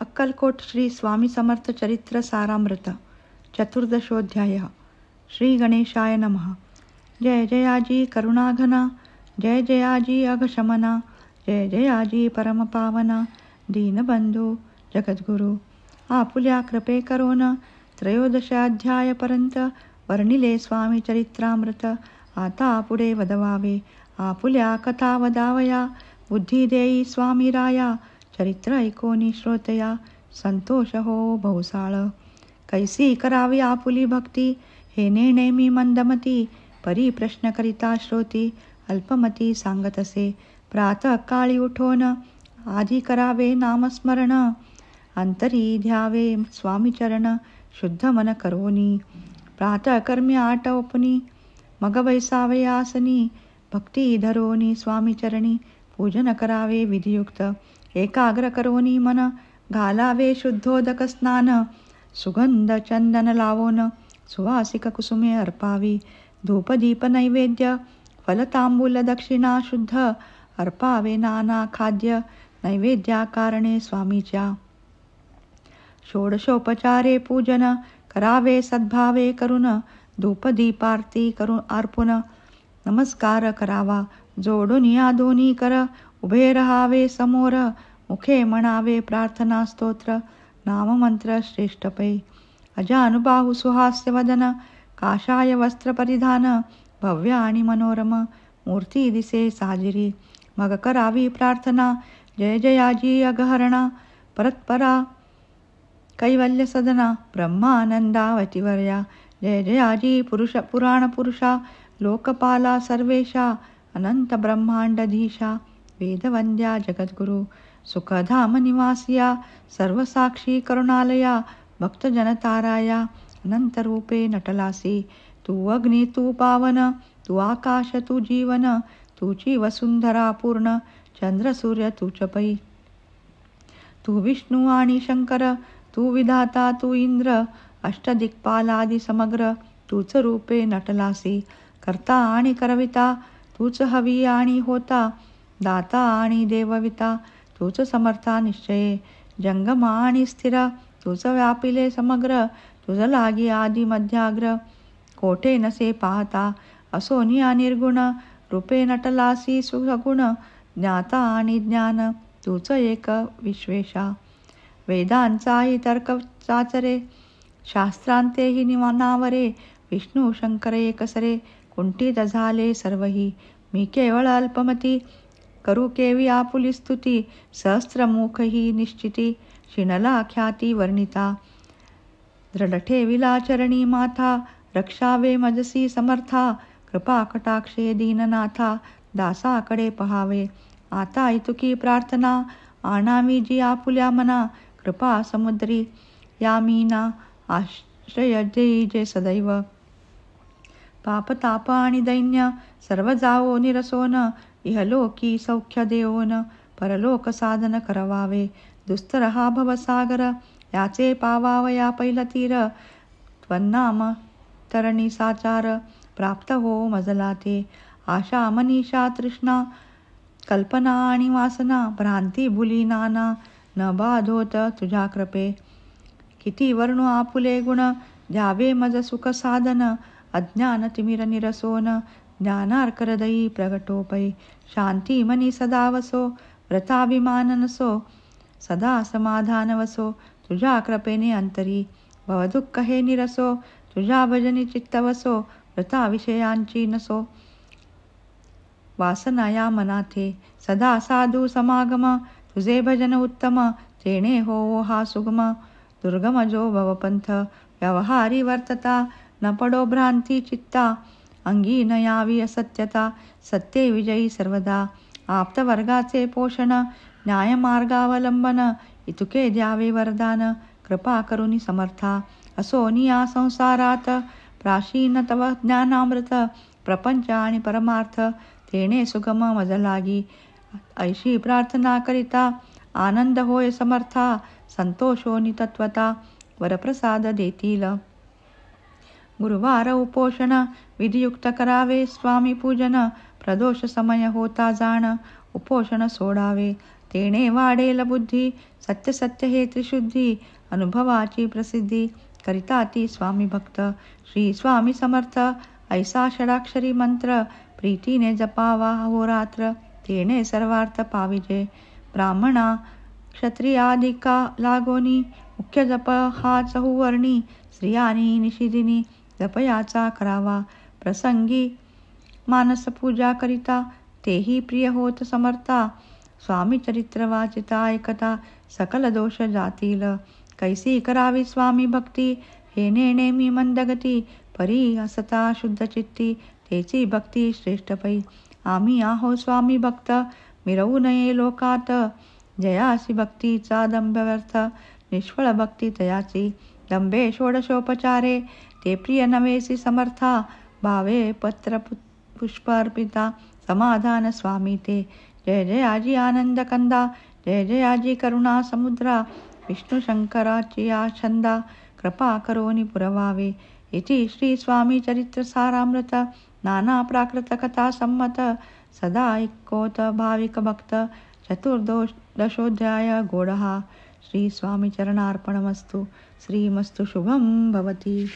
अक्कलकोट श्री स्वामी समर्थ चरित्र सारामृत चतुर्दशोध्याय। श्री गणेशाय नमः। जय जयाजी करुणाघना, जय जयाजी अघशमना, जय जयाजी परमपावना, दीनबंधू जगद्गुरु। आपुल्या कृपे करोन त्रयोदशाध्यायपर्यंत वर्णिले स्वामी चरित्रामृत। आता पुढे वदवावे आपुल्या कथा वदावया, बुद्धी देई स्वामी राया, चरित्र ऐकोनी श्रोतया, संतोष हो बहुसाळ। कैसी करावी आपुली भक्ती, हे नेमी मंदमती, परी प्रश्न करिता श्रोती, अल्पमती सांगत असे। प्रातः काळी उठोन आधी करावे नामस्मरण, अंतरी ध्यावे स्वामी चरण, शुद्ध मन करोनी। प्रातः कर्मी आटोपनी, मग बैसावे आसनी, भक्ती धरोनी स्वामी चरणी, पूजन करावे विधियुक्त। एकाग्र करोनी मन, घालावे शुद्धोदक स्नान, सुगंध चंदन लावोन, सुवासिक कुसुमे अर्पावी। धूपदीप नैवेद्य फलतांबूल दक्षिणा शुद्ध, अर्पावे नाना खाद्य नैवेद्याकारणे स्वामीच्या। षोडशोपचारे पूजन करावे सद्भावे करून, धूपदीपारती करून अर्पुन, नमस्कार करावा जोडून या दोन्ही कर। उभे रहावे समोर, मुखे म्हणावे प्रार्थना स्तोत्र, नाममंत्र श्रेष्ठ पै। अजानुबाहु सुहास्य वदन, काषाय वस्त्र परिधान, भव्य आणि मनोरम मूर्ती दिसे साजिरी। मग करावी प्रार्थना, जय जयाजी अगहरणा, परत्परा कैवल्य सदना, ब्रह्मानंदावतीवर्या। जय जयाजी पुरुष पुराण पुरुषा, लोकपाला सर्वेशा, अनंत ब्रह्मांडधीशा, वेदवंद्या जगद्गुरु। सुखधाम निवासिया, सर्वसाक्षी करुणालया, भक्त जनताराया, अनंतरूपे नटलासी। तू अग्नी तू पावन, तू आकाश तू जीवन, तुची वसुंधरा पूर्ण, चंद्र सूर्य तूच पै। तू विष्णू आणि शंकर, तू विधाता तू इंद्र, अष्टदिक्पालादि समग्र, तूच रूपे नटलासी। करता आणि करविता, तूच हवी आणि होता, दाता आणि देवविता, तूच समर्था निश्चये। जंगम आणि स्थिर, तूच व्यापिले समग्र, तुझ लागी आदि मध्याग्र, कोठे नसे पाहता। असोनिया निर्गुण, रूपे नटलासी सुगुण, ज्ञाता आणि ज्ञान, तूच एक विश्वेशा। वेदांचाही तर्क चाचरे, शास्त्रांतेही नावरे, विष्णू शंकर एकसरे, कुंठित झाले सर्वही। मी केवळ अल्पमती, करू केवी आपुली स्तुती, सहस्त्रमुख ही निश्चिती, शिणला ख्याती वर्णिता। दृढ ठेविला चरणी माथा, रक्षावे मजसी समर्था, कृपा कटाक्षे दीननाथा, दासाकडे पहावे। आता ऐतुकी प्रार्थना, आणावी जी आपुल्या मना, कृपा समुद्री या मीना, आश्रय देई जे सदैव। पाप ताप आणि दैन्य सर्व जावो निरसोन, इहलोकी सौख्य देवोन, परलोक साधन करवावे। दुस्तर हा भवसागर, याचे पावावया पैलतीर, त्वन्नाम तरणी साचार, प्राप्त हो मजला ते। आशा मनीषा तृष्णा, कल्पना आणि वासना, भ्रांती भुली नाना, न बाधोत तुझ्या कृपे। किती वर्णू आपुले गुण, द्यावे मज सुख साधन, अज्ञान तिमिर निरसोन, ज्ञानार्क हृदयी प्रगटोपै। शांती मनी सदा वसो, व्रताभिमान नसो, सदा समाधान वसो, तुझ्या कृपेने अंतरी। भवदुःख हे निरसो, तुझ्या भजनी चित्त वसो, व्रता विषयांची नसो, वासना या मनाथे। सदा साधू समागम, तुझे भजन उत्तम, तेणे हो हा सुगम। दुर्गम जो भवपंथ, व्यवहारी वर्तता, न पडो भ्रांती चित्ता, अंगी न यावी असत्यता, सत्ये विजयी सर्वदा। आप्तवर्गाचे पोषण, न्यायमार्गावलंबन, इतुके द्यावे वरदान, कृपा करुनी समर्था। असोनिया संसारात, प्राचीन तव ज्ञानामृत, प्रपंच आणि परमार्थ, तेणे सुगम मज लागी। ऐशी प्रार्थना करिता, आनंद होय समर्था, संतोषोनी तत्वता, वरप्रसाद देतील। गुरुवार उपोषण, विधियुक्त करावे स्वामी पूजन, प्रदोष समय होता जाण, उपोषण सोडावे। तेणे वाढेल बुद्धी. सत्य सत्य हे त्रिशुद्धी, अनुभवाची प्रसिद्धी. करिता ती स्वामी भक्त, श्री स्वामी समर्थ. ऐसा षडाक्षरी मंत्र, प्रीतीने जपावा अहोरात्र. तेणे सर्वार्थ पाविजे. ब्राह्मणा क्षत्रियादिका लागोनी, मुख्य जप हा चहुवर्णी. स्त्रियानी निशिदिनी जपयाचा करावा. प्रसंगी मानस पूजा करिता, तेही प्रिय होत समर्था. स्वामी चरित्र वाचिता ऐकता, सकल दोष जातील. कैसी करावी स्वामी भक्ती, हे नेमी मंदगती. परी असता शुद्ध चित्ती, तेची भक्ती श्रेष्ठ पै. आम्ही आहो स्वामी भक्त, मिरवू नये लोकात. जयासी भक्तीचा दंभ व्यर्थ, निष्फळ भक्ती तयाची. दंभे षोडशोपचारे, ते प्रिय नवेसी समर्था. भावे पत्र पुष्प अर्पिता, समाधान स्वामी ते. जय जयाजी आनंद कंदा, जय जयाजी करुणा समुद्रा. विष्णू शंकराची छंदा, कृपा करोनी पुरवावे. इति श्री स्वामी चरित्र सारामृत. नाना प्राकृत कथा संमत, सदा ऐकोत भाविक भक्त. चतुर्दशोऽध्याय गोडहा. श्री स्वामी चरणार्पणमस्तु. श्रीमस्तु शुभं भवति.